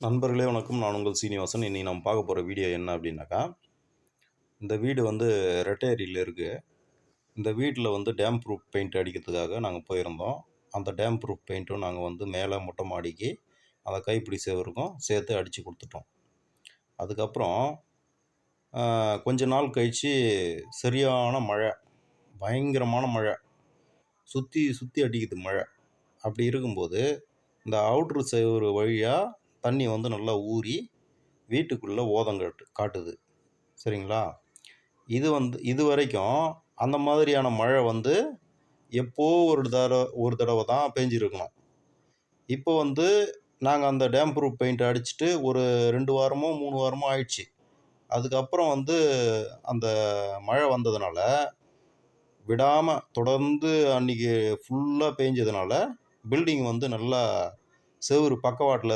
நண்பர்களே வணக்கம். நான் உங்கள் சீனிவாசன். இன்றைக்கி நம்ம பார்க்க போகிற வீடியோ என்ன அப்படின்னாக்கா, இந்த வீடு வந்து ரெட்டையரியில் இருக்குது. இந்த வீட்டில் வந்து டேம் ப்ரூஃப் பெயிண்ட் அடிக்கிறதுக்காக நாங்கள் போயிருந்தோம். அந்த டேம் ப்ரூஃப் பெயிண்ட்டும் நாங்கள் வந்து மேலே மொட்டை மாடிக்கு அந்த கைப்பிடி செவருக்கும் சேர்த்து அடித்து கொடுத்துட்டோம். அதுக்கப்புறம் கொஞ்ச நாள் கழித்து சரியான மழை, பயங்கரமான மழை, சுற்றி சுற்றி அடிக்குது மழை. அப்படி இருக்கும்போது இந்த அவுட்ரு செவரு வழியாக தண்ணி வந்து நல்லா ஊறி வீட்டுக்குள்ளே காட்டுது. சரிங்களா? இது வரைக்கும் அந்த மாதிரியான மழை வந்து எப்போ ஒரு தடவை தான் பேஞ்சிருக்கணும். இப்போ வந்து நாங்கள் அந்த டேம் ப்ரூஃப் பெயிண்ட் அடிச்சுட்டு ஒரு 2 வாரமோ 3 வாரமோ ஆயிடுச்சு. அதுக்கப்புறம் வந்து அந்த மழை வந்ததுனால விடாமல் தொடர்ந்து அன்றைக்கி ஃபுல்லாக பேஞ்சதுனால பில்டிங் வந்து நல்லா செவுரு பக்கவாட்டில்